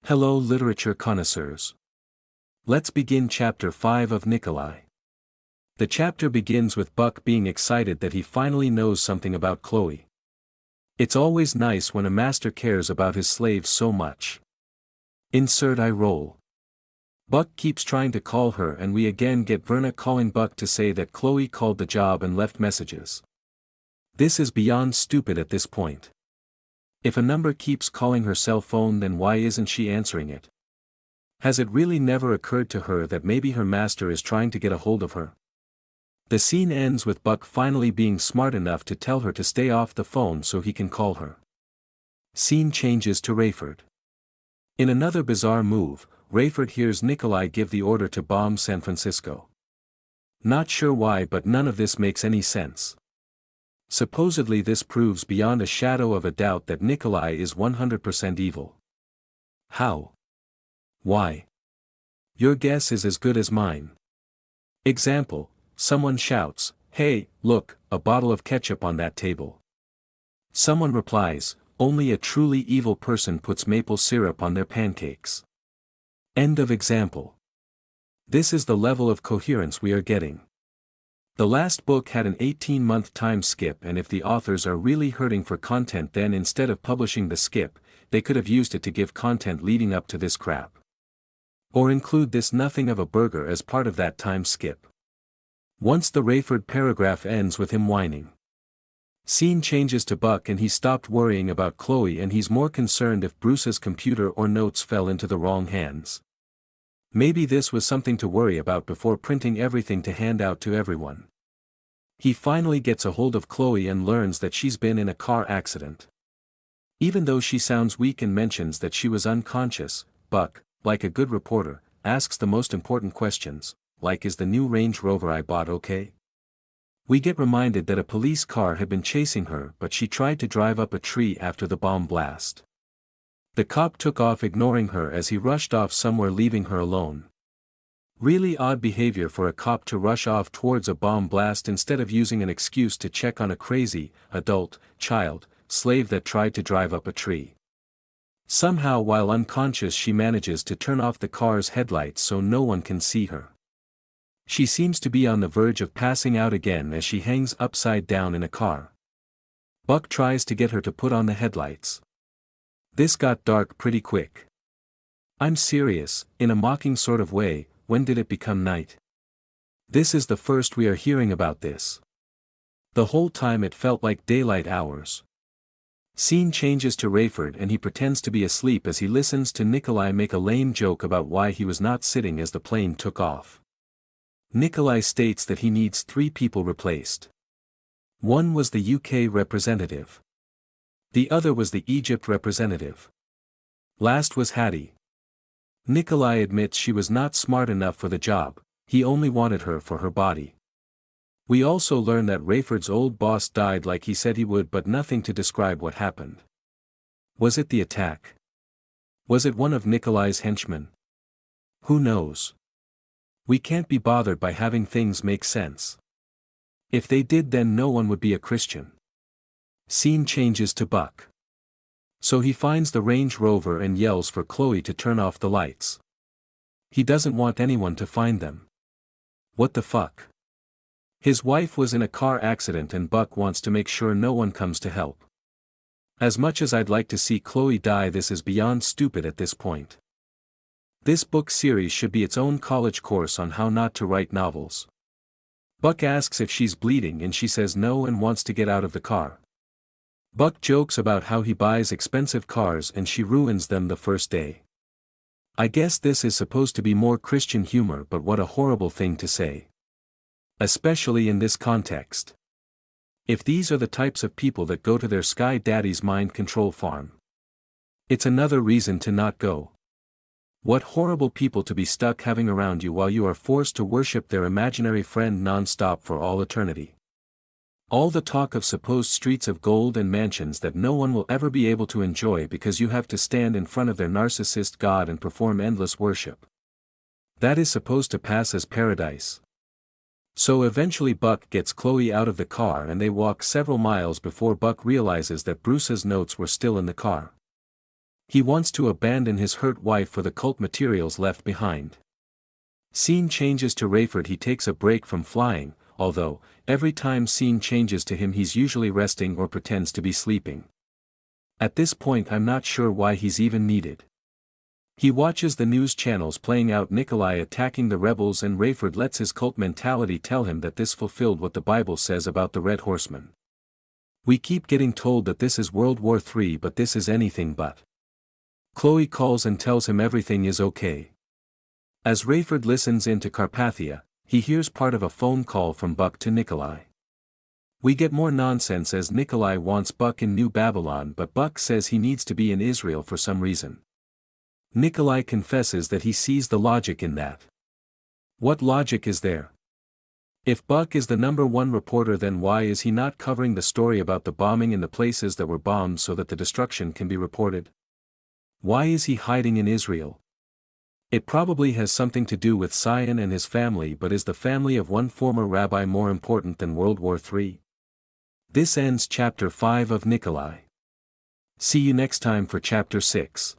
Hello literature connoisseurs. Let's begin chapter 5 of Nicolae. The chapter begins with Buck being excited that he finally knows something about Chloe. It's always nice when a master cares about his slaves so much. Insert eye roll. Buck keeps trying to call her and we again get Verna calling Buck to say that Chloe called the job and left messages. This is beyond stupid at this point. If a number keeps calling her cell phone, then why isn't she answering it? Has it really never occurred to her that maybe her master is trying to get a hold of her? The scene ends with Buck finally being smart enough to tell her to stay off the phone so he can call her. Scene changes to Rayford. In another bizarre move, Rayford hears Nicolae give the order to bomb San Francisco. Not sure why, but none of this makes any sense. Supposedly this proves beyond a shadow of a doubt that Nicolae is 100% evil. How? Why? Your guess is as good as mine. Example, someone shouts, "Hey, look, a bottle of ketchup on that table." Someone replies, "Only a truly evil person puts maple syrup on their pancakes." End of example. This is the level of coherence we are getting. The last book had an 18-month time skip, and if the authors are really hurting for content, then instead of publishing the skip, they could have used it to give content leading up to this crap. Or include this nothing of a burger as part of that time skip. Once the Rayford paragraph ends with him whining. Scene changes to Buck and he stopped worrying about Chloe and he's more concerned if Bruce's computer or notes fell into the wrong hands. Maybe this was something to worry about before printing everything to hand out to everyone. He finally gets a hold of Chloe and learns that she's been in a car accident. Even though she sounds weak and mentions that she was unconscious, Buck, like a good reporter, asks the most important questions, like, is the new Range Rover I bought okay? We get reminded that a police car had been chasing her, but she tried to drive up a tree after the bomb blast. The cop took off ignoring her as he rushed off somewhere, leaving her alone. Really odd behavior for a cop to rush off towards a bomb blast instead of using an excuse to check on a crazy, adult, child, slave that tried to drive up a tree. Somehow while unconscious she manages to turn off the car's headlights so no one can see her. She seems to be on the verge of passing out again as she hangs upside down in a car. Buck tries to get her to put on the headlights. This got dark pretty quick. I'm serious, in a mocking sort of way, when did it become night? This is the first we are hearing about this. The whole time it felt like daylight hours. Scene changes to Rayford and he pretends to be asleep as he listens to Nicolae make a lame joke about why he was not sitting as the plane took off. Nicolae states that he needs 3 people replaced. One was the UK representative. The other was the Egypt representative. Last was Hattie. Nicolae admits she was not smart enough for the job, he only wanted her for her body. We also learn that Rayford's old boss died like he said he would, but nothing to describe what happened. Was it the attack? Was it one of Nicolae's henchmen? Who knows? We can't be bothered by having things make sense. If they did, then no one would be a Christian. Scene changes to Buck. So he finds the Range Rover and yells for Chloe to turn off the lights. He doesn't want anyone to find them. What the fuck? His wife was in a car accident and Buck wants to make sure no one comes to help. As much as I'd like to see Chloe die, this is beyond stupid at this point. This book series should be its own college course on how not to write novels. Buck asks if she's bleeding and she says no and wants to get out of the car. Buck jokes about how he buys expensive cars and she ruins them the first day. I guess this is supposed to be more Christian humor, but what a horrible thing to say. Especially in this context. If these are the types of people that go to their Sky Daddy's mind control farm, it's another reason to not go. What horrible people to be stuck having around you while you are forced to worship their imaginary friend non-stop for all eternity. All the talk of supposed streets of gold and mansions that no one will ever be able to enjoy because you have to stand in front of their narcissist god and perform endless worship. That is supposed to pass as paradise. So eventually Buck gets Chloe out of the car and they walk several miles before Buck realizes that Bruce's notes were still in the car. He wants to abandon his hurt wife for the cult materials left behind. Scene changes to Rayford. He takes a break from flying, although, every time scene changes to him he's usually resting or pretends to be sleeping. At this point I'm not sure why he's even needed. He watches the news channels playing out Nicolae attacking the rebels, and Rayford lets his cult mentality tell him that this fulfilled what the Bible says about the Red Horseman. We keep getting told that this is World War III, but this is anything but. Chloe calls and tells him everything is okay. As Rayford listens in to Carpathia, he hears part of a phone call from Buck to Nicolae. We get more nonsense as Nicolae wants Buck in New Babylon, but Buck says he needs to be in Israel for some reason. Nicolae confesses that he sees the logic in that. What logic is there? If Buck is the #1 reporter, then why is he not covering the story about the bombing in the places that were bombed so that the destruction can be reported? Why is he hiding in Israel? It probably has something to do with Sion and his family, but is the family of one former rabbi more important than World War III? This ends Chapter 5 of Nicolae. See you next time for Chapter 6.